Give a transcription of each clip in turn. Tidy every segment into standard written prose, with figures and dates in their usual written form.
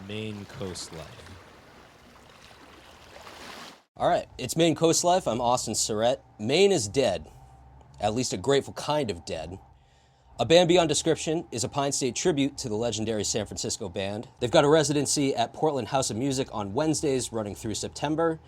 Maine Coast Life. All right, it's Maine Coast Life. I'm Austin Sorette. Maine is dead, at least a grateful kind of dead. A Band Beyond Description is a Pine State tribute to the legendary San Francisco band. They've got a residency at Portland House of Music on Wednesdays running through September.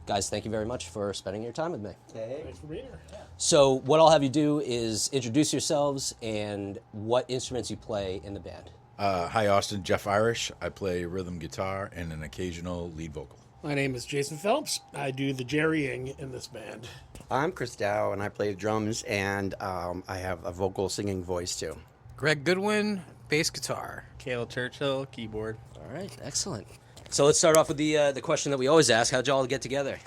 Guys, thank you very much for spending your time with me. Hey. Thanks for being here. So what I'll have you do is introduce yourselves and what instruments you play in the band. Hi, Austin. Jeff Irish. I play rhythm guitar and an occasional lead vocal. My name is Jason Phelps. I do the jerrying in this band. I'm Chris Dow, and I play drums, and I have a vocal singing voice, too. Greg Goodwin, bass guitar. Cale Churchill, keyboard. All right, excellent. So let's start off with the question that we always ask. How'd y'all get together?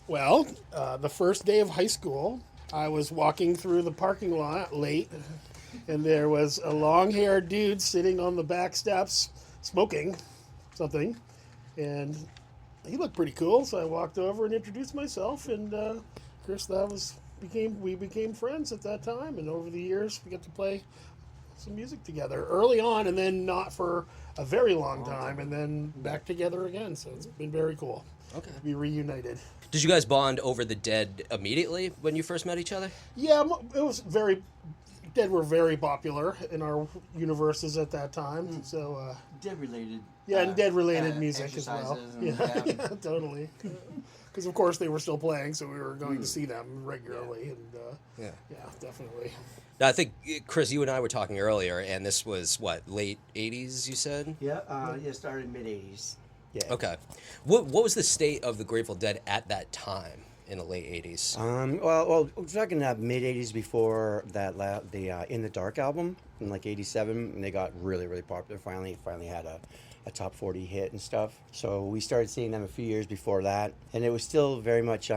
Well, the first day of high school, I was walking through the parking lot late, and there was a long-haired dude sitting on the back steps smoking something, and he looked pretty cool, so I walked over and introduced myself, and Chris, we became friends at that time, and over the years we got to play some music together early on, and then not for a very long time, and then back together again. So it's been very cool. Okay. To be reunited. Did you guys bond over the Dead immediately when you first met each other? Yeah, it was Dead were very popular in our universes at that time. So Dead related. yeah, and Dead related music as well. exercises Yeah, totally. Because of course they were still playing, so we were going to see them regularly, and yeah, definitely. Now, I think, Chris, you and I were talking earlier, and this was, what, late 80s, you said? Yeah, started mid-'80s. Yeah. Okay. What was the state of the Grateful Dead at that time in the late 80s? Well, we're talking mid-'80s before that, the In the Dark album in like '87, and they got really, really popular. Finally had a top 40 hit and stuff. So we started seeing them a few years before that, and it was still very much,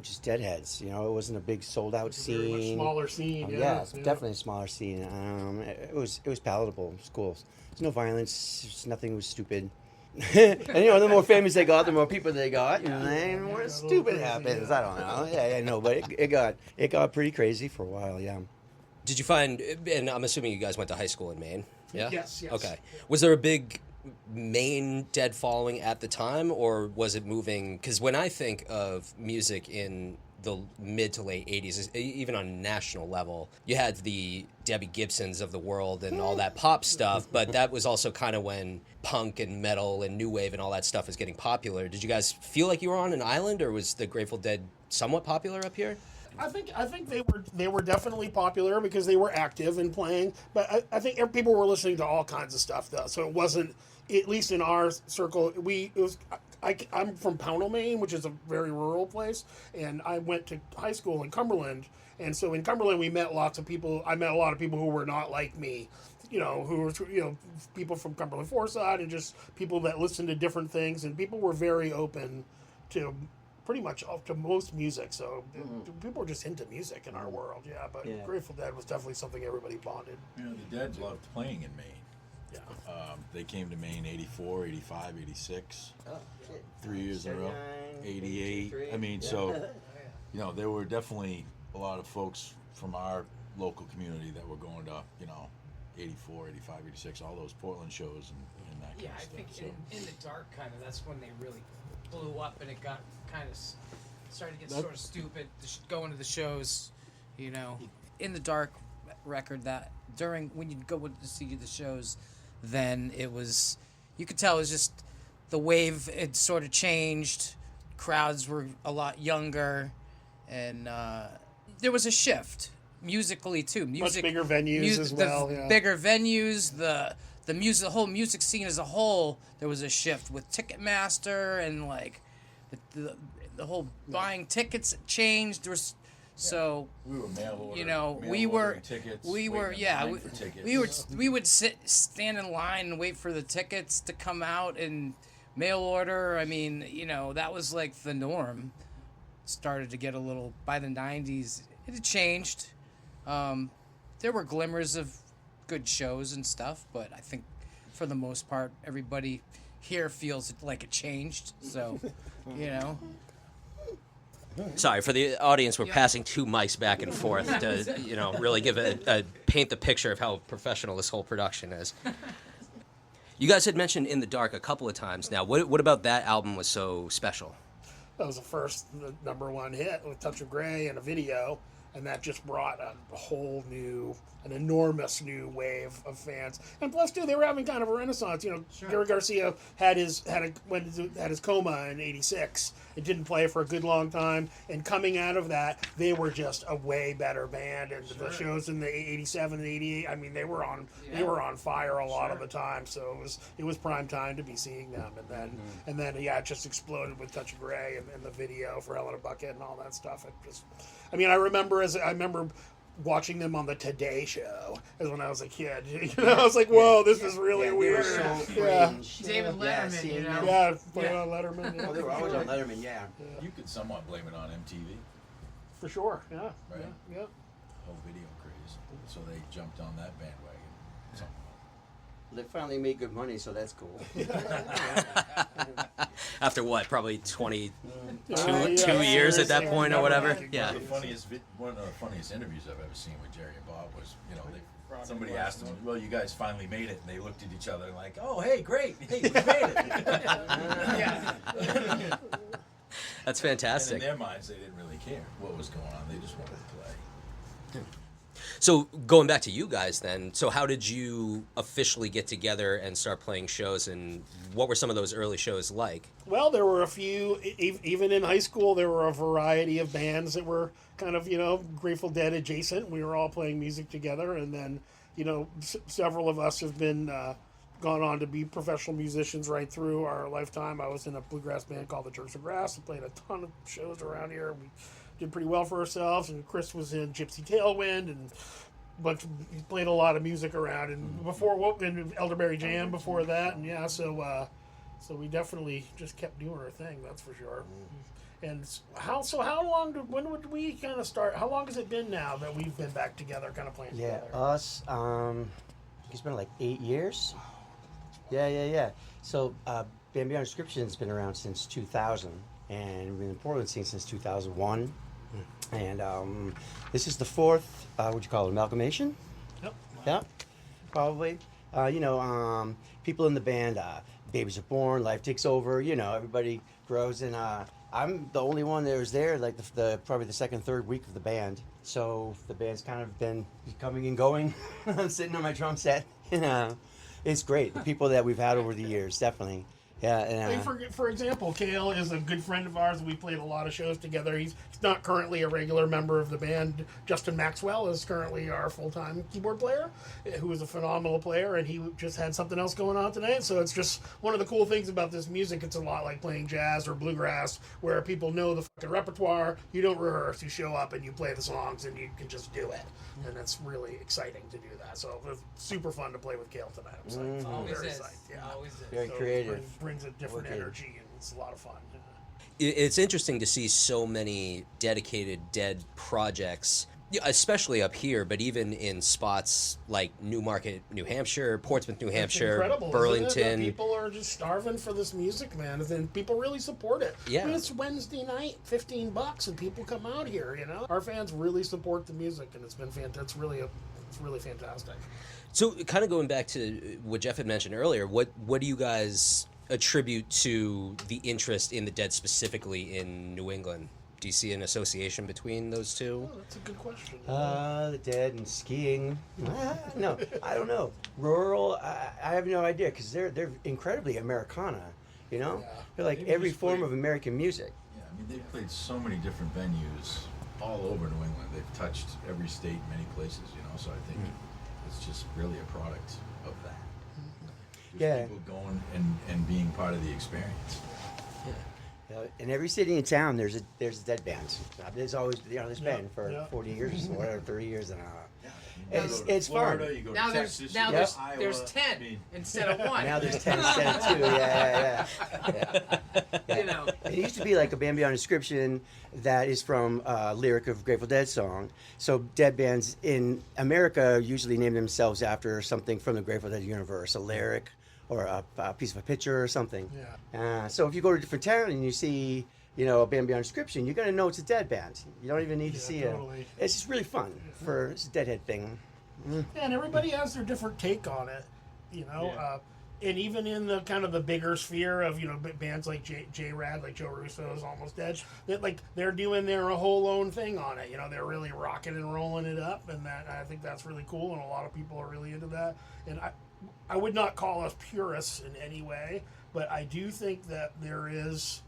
just Deadheads. It wasn't a big sold-out scene. Very much smaller scene. Yeah, it's definitely a smaller scene. It was palatable. It was cool. There's no violence. Nothing was stupid. And the more famous they got, the more people they got, and the more stupid happens. I don't know. Yeah, no, but it got pretty crazy for a while. Yeah. Did you find, and I'm assuming you guys went to high school in Maine? Yeah? Yes. Okay. Was there a big Maine Dead following at the time, or was it moving? Because when I think of music in the mid to late 80s, even on a national level, you had the Debbie Gibsons of the world and all that pop stuff, but that was also kind of when punk and metal and new wave and all that stuff was getting popular. Did you guys feel like you were on an island, or was the Grateful Dead somewhat popular up here? I think they were definitely popular because they were active and playing, but I think people were listening to all kinds of stuff though. So it wasn't, at least in our circle, I'm from Pownell, Maine, which is a very rural place, and I went to high school in Cumberland, and so in Cumberland we met lots of people. I met a lot of people who were not like me, who were people from Cumberland Forsyth, and just people that listened to different things, and people were very open to pretty much up to most music, so people were just into music in our world, but Grateful Dead was definitely something everybody bonded. The Dead loved playing in Maine. Yeah. They came to Maine 84, 85, 86. 3 years in a row. 88. I mean, so, there were definitely a lot of folks from our local community that were going to, 84, 85, 86, all those Portland shows and that kind of stuff. Yeah, I think in the Dark, kind of, that's when they really blew up, and it got kind of started to get sort of stupid going to the shows, In the Dark record, that when you'd go to see the shows, then it was, you could tell it was just the wave had sort of changed, crowds were a lot younger, and there was a shift musically too. Much bigger venues as well. Bigger venues, the music, the whole music scene as a whole, there was a shift with Ticketmaster, and like the whole buying tickets changed. There was so we were mail order, tickets, we would stand in line and wait for the tickets to come out and mail order. I mean, that was like the norm. Started to get a little, by the 90s, it had changed. There were glimmers of good shows and stuff, but I think for the most part, everybody here feels like it changed. So, Sorry, for the audience, we're passing two mics back and forth to, really give paint the picture of how professional this whole production is. You guys had mentioned In the Dark a couple of times now. What about that album was so special? That was the number one hit with Touch of Grey and a video, and that just brought a whole new, an enormous new wave of fans. And plus, too, they were having kind of a renaissance. You know, Gary Garcia had his coma in '86. It didn't play for a good long time, and coming out of that, they were just a way better band. And the shows in the '87 and '88, I mean, they were on fire a lot of the time. So it was prime time to be seeing them. And then it just exploded with Touch of Grey and the video for Hell in a Bucket and all that stuff. I remember watching them on the Today Show as when I was a kid. You know, I was like, whoa, this is really weird. David Letterman, seeing you know. Yeah, playing on Letterman. Yeah. Oh, they were always on Letterman, yeah. You could somewhat blame it on MTV, For sure, yeah. Right. Yeah. whole video craze. So they jumped on that bandwagon. Somehow. They finally made good money, so that's cool. After what? Probably 22 2 years at that point or whatever? Never Yeah. One of the funniest interviews I've ever seen with Jerry and Bob was, somebody asked them, well, you guys finally made it, and they looked at each other like, oh, hey, great, hey, we made it. That's And fantastic. in their minds, they didn't really care what was going on. They just wanted to play. So going back to you guys then, so how did you officially get together and start playing shows, and what were some of those early shows like? Well, there were a few, even in high school, there were a variety of bands that were kind of, Grateful Dead adjacent. We were all playing music together, and then, several of us have been gone on to be professional musicians right through our lifetime. I was in a bluegrass band called the Turks of Grass and played a ton of shows around here. We did pretty well for ourselves, and Chris was in Gypsy Tailwind, and he played a lot of music around, and in Elderberry Jam before that, and so we definitely just kept doing our thing, that's for sure. And when would we kind of start? How long has it been now that we've been back together, kind of playing Yeah, together? us, it's been like 8 years. Yeah. So, Band Beyond Description's been around since 2000, and we've been in the Portland scene since 2001. And this is the fourth, what you call it, amalgamation? Yep. Yeah, probably. People in the band, babies are born, life takes over, everybody grows, and I'm the only one that was there, like probably the second, third week of the band. So the band's kind of been coming and going. I'm sitting on my drum set. It's great. The people that we've had over the years, definitely. Yeah, and, for example, Cale is a good friend of ours. We played a lot of shows together. He's not currently a regular member of the band. Justin Maxwell is currently our full-time keyboard player, who is a phenomenal player, and he just had something else going on tonight. So it's just one of the cool things about this music. It's a lot like playing jazz or bluegrass, where people know the fucking repertoire. You don't rehearse. You show up and you play the songs, and you can just do it. And it's really exciting to do that. So it was super fun to play with Cale tonight. I'm psyched. Always Very is. psyched. Yeah. Always is. very So creative. brings a different energy, and it's a lot of fun. It's interesting to see so many dedicated Dead projects, especially up here, but even in spots like Newmarket, New Hampshire, Portsmouth, New Hampshire, Incredible, Burlington. isn't it? That people are just starving for this music, man, and people really support it. Yeah. I mean, it's Wednesday night, $15, and people come out here. Our fans really support the music, and it's been fantastic. It's really fantastic. So, kind of going back to what Jeff had mentioned earlier, what do you guys attribute to the interest in the Dead specifically in New England? Do you see an association between those two? Oh, that's a good question. The Dead and skiing. No, I don't know. Rural, I have no idea, because they're incredibly Americana, They're like Maybe every just form play- of American music. Yeah, they've played so many different venues all over New England. They've touched every state, many places, So I think it's just really a product of that. Just Yeah. people going and being part of the experience. In every city and town, there's a Dead band. There's always there's been for yeah. 40 years, whatever, 30 years, and You It's- go to it's Florida, fun. You go Now to there's Texas, now you go there's to Iowa. there's 10 I mean, instead of one. now there's 10 instead of 2. Yeah. It used to be like a Band Beyond Description that is from a lyric of Grateful Dead song. So Dead bands in America usually name themselves after something from the Grateful Dead universe, a lyric or a piece of a picture or something. Yeah. So if you go to a different town and you see, a Band Beyond Description, you're going to know it's a Dead band. You don't even need to see totally. It's just really fun it's a Deadhead thing. Yeah, and everybody has their different take on it. and even in the kind of the bigger sphere of bands like J-Rad, like Joe Russo's Almost Dead, that like they're doing their whole own thing on it. They're really rocking and rolling it up, and that I think that's really cool, and a lot of people are really into that. And I would not call us purists in any way, but I do think that there is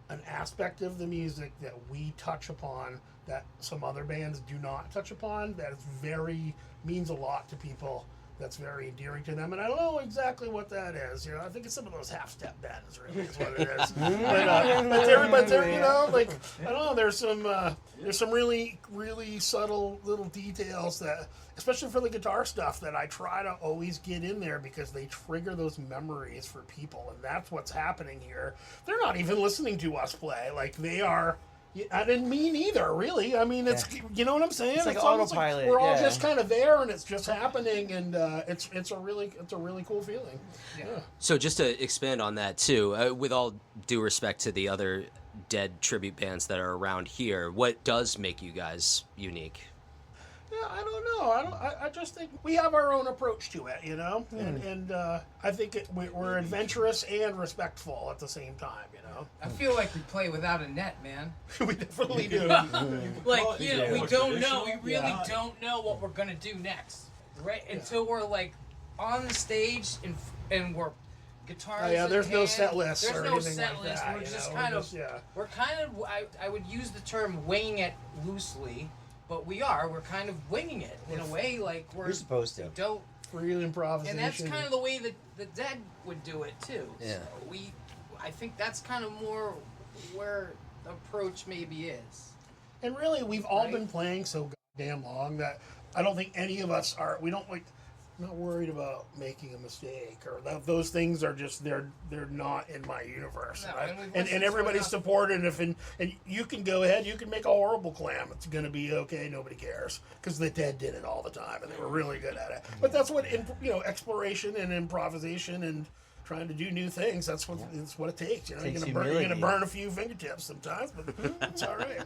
an aspect of the music that we touch upon that some other bands do not touch upon. That is means a lot to people. That's very endearing to them, and I don't know exactly what that is. I think it's some of those half-step bends, really, is what it is. but there, like I don't know. There's some really, really subtle little details that, especially for the guitar stuff, that I try to always get in there because they trigger those memories for people, and that's what's happening here. They're not even listening to us play; like they are. I didn't mean either, really. I mean, it's you know what I'm saying. It's like autopilot. Like we're all just kind of there, and it's just happening, and it's a really cool feeling. Yeah. So just to expand on that too, with all due respect to the other Dead tribute bands that are around here, what does make you guys unique? Yeah, I don't know. I just think we have our own approach to it, and I think we're adventurous and respectful at the same time, I feel like we play without a net, man. We definitely do. Like, we don't know. We really don't know what we're gonna do next, right? Until we're like on the stage and we're guitars. Yeah, there's in no hand. set list. There's or no anything set like list. that, We're just kind of. We're kind of. I would use the term winging it loosely. But we're kind of winging it in a way, like We're supposed to. Don't. Free improvisation. And that's kind of the way that the Dead would do it too. Yeah. So I think that's kind of more where the approach maybe is. And really, we've all been playing so goddamn long that I don't think any of us are. We don't not worried about making a mistake or those things are just they're not in my universe. No, and everybody's supported. And you can go ahead, you can make a horrible clam. It's going to be okay. Nobody cares because the Dead did it all the time and they were really good at it. But that's what exploration and improvisation and trying to do new things. That's what it takes. You're going to burn a few fingertips sometimes, but it's all right.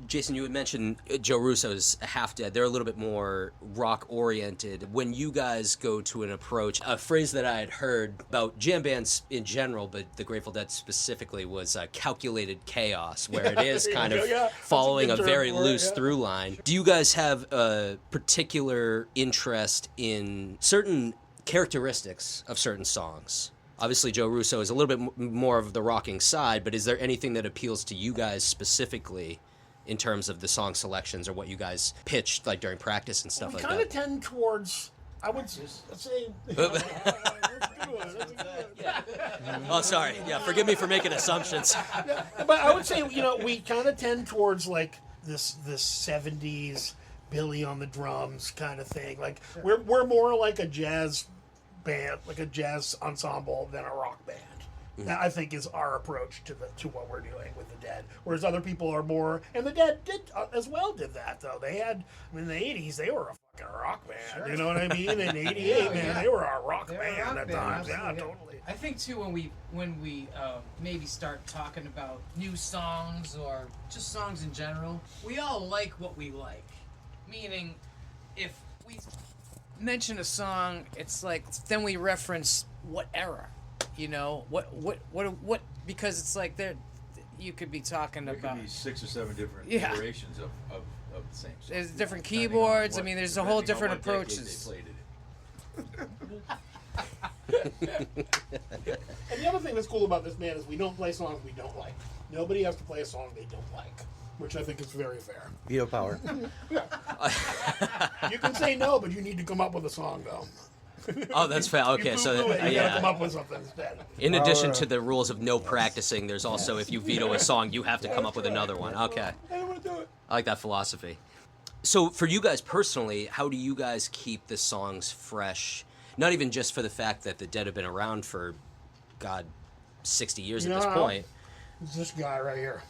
Jason, you had mentioned Joe Russo's Half Dead. They're a little bit more rock-oriented. When you guys go to an approach, a phrase that I had heard about jam bands in general, but the Grateful Dead specifically, was calculated chaos, where it is kind of following a very loose through line. Do you guys have a particular interest in certain characteristics of certain songs? Obviously, Joe Russo is a little bit more of the rocking side, but is there anything that appeals to you guys specifically in terms of the song selections or what you guys pitched like during practice and stuff like that? We kind of tend towards, I would say. Oh, sorry. Yeah, forgive me for making assumptions. But I would say, we kind of tend towards like this 70s Billy on the drums kind of thing. Like we're more like a jazz band, like a jazz ensemble than a rock band. That I think is our approach to what we're doing with the Dead. Whereas other people are more, and the Dead did that though. They had, in the 80s, they were a fucking rock band. Sure. You know what I mean? In 88, they were a rock band at times. Yeah, totally. I think too when we maybe start talking about new songs or just songs in general, we all like what we like. Meaning, if we mention a song, it's like then we reference what era. What? Because it's like you could be talking there about. Could be 6 or 7 different iterations of the same song. There's different keyboards. There's a whole different approaches. And the other thing that's cool about this band is we don't play songs we don't like. Nobody has to play a song they don't like, which I think is very fair. Veto power. You can say no, but you need to come up with a song though. Oh, that's fair. Okay, so you gotta come up with something instead. In addition to the rules of no practicing, there's also if you veto a song, you have to come up with another one. Okay, I don't want to do it. I like that philosophy. So for you guys personally, how do you guys keep the songs fresh? Not even just for the fact that the Dead have been around for, 60 years at this point. It's this guy right here.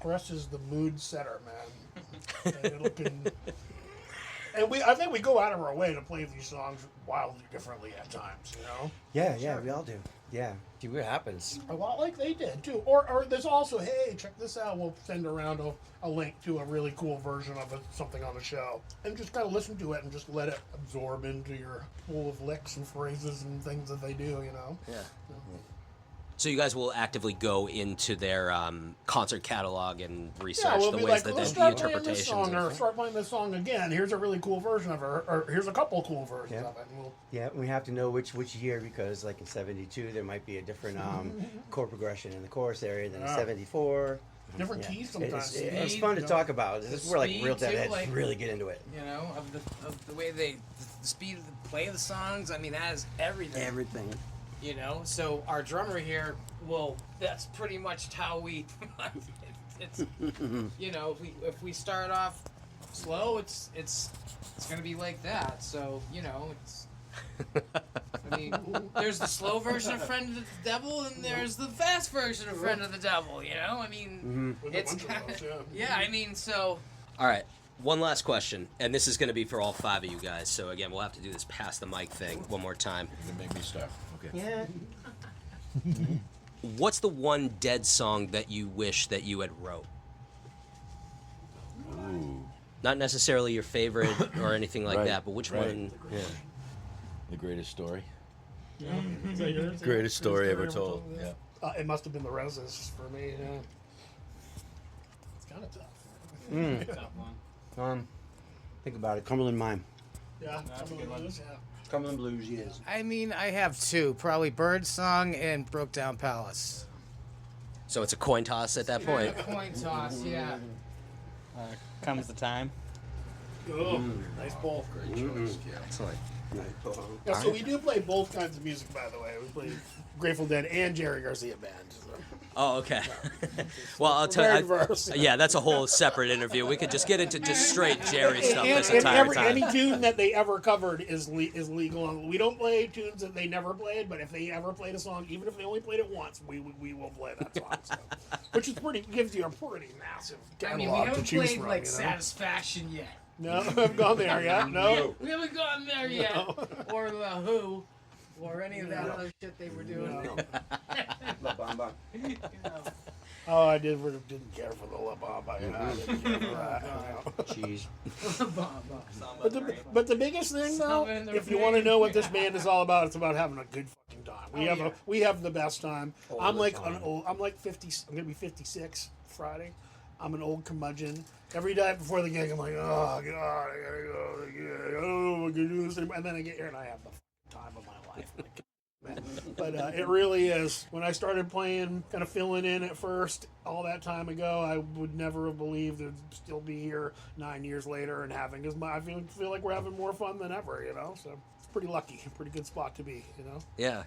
Russ is the mood setter, man. And And I think we go out of our way to play these songs wildly differently at times, you know? Yeah, we all do. Yeah. See what happens. A lot like they did, too. Or there's also, hey, check this out. We'll send around a link to a really cool version of something on the show. And just kind of listen to it and just let it absorb into your pool of licks and phrases and things that they do, you know? Yeah. So you guys will actively go into their concert catalog and research we'll the be ways like, that let's the start playing this interpretations. song, or start playing this song again. Here's a really cool version of it, or here's a couple cool versions Yeah. of it. And we'll, Yeah, we have to know which year, because like in 72 there might be a different chord progression in the chorus area than in 74. different Yeah. keys sometimes. It's fun to talk about. This is where like speed, real too, deadheads like- really get into it. You know, of the way the speed of the play of the songs. I mean, that is everything. Everything. You know, so our drummer here, well, that's pretty much how we. It's you know, if we start off slow, it's gonna be like that. So you know, it's. I mean, there's the slow version of Friend of the Devil, and there's the fast version of Friend of the Devil. You know, I mean, With a it's bunch of kind those, of yeah. I mean, so All right. One last question, and this is going to be for all 5 of you guys. So again, we'll have to do this pass the mic thing one more time. You make me start. Okay. Yeah. What's the one Dead song that you wish that you had wrote? Ooh. Not necessarily your favorite or anything like Right, that, but which right. one? Yeah. The greatest story. Is that yours? Greatest story ever told. Yeah. It must have been the Roses for me. Yeah. It's kind of tough. tough one. Think about it. Cumberland Mine. Yeah, some of those, yeah. Cumberland Blues, yes. I mean, I have two, probably Bird Song and Broke Down Palace. So it's a coin toss at that point. Coin toss, yeah. Comes the time. Oh, nice bowl. Great choice. Yeah. Excellent. Yeah, so we do play both kinds of music, by the way. We play Grateful Dead and Jerry Garcia band. So. Oh, okay. Well, I'll Very tell you. diverse. Yeah, that's a whole separate interview. We could just get into just straight Jerry stuff this And entire time. any tune that they ever covered is legal. We don't play tunes that they never played, but if they ever played a song, even if they only played it once, we will play that song. So. Which is gives you a pretty massive I mean, we catalog to haven't choose played from. like you know? Satisfaction yet. No, I haven't gone there yet. No. We haven't gotten there yet. Or The Who. Or any of that other shit they were doing. No. La Bamba. You know. Oh, I didn't care for the La Bamba. You know, I didn't care for that. You know. Cheese. But the biggest thing though, Summer in the if you want to rain. know what this band is all about, it's about having a good fucking time. We have the best time. I'm like I'm like 50. I'm gonna be 56 Friday. I'm an old curmudgeon. Every night before the gig, I'm like, oh god, I gotta go. I don't know if I can do this anymore. And then I get here and I have the fucking time of my life. But it really is. When I started playing, kind of filling in at first, all that time ago, I would never have believed to still be here 9 years later and having as much. I feel like we're having more fun than ever, you know. So it's pretty lucky, pretty good spot to be, you know. Yeah.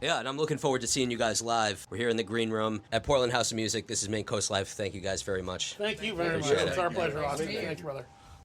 Yeah, and I'm looking forward to seeing you guys live. We're here in the green room at Portland House of Music. This is Maine Coast Life. Thank you guys very much. Thank you very much. Appreciate It's it. our pleasure, Nice to Austin. meet you. Thanks, brother.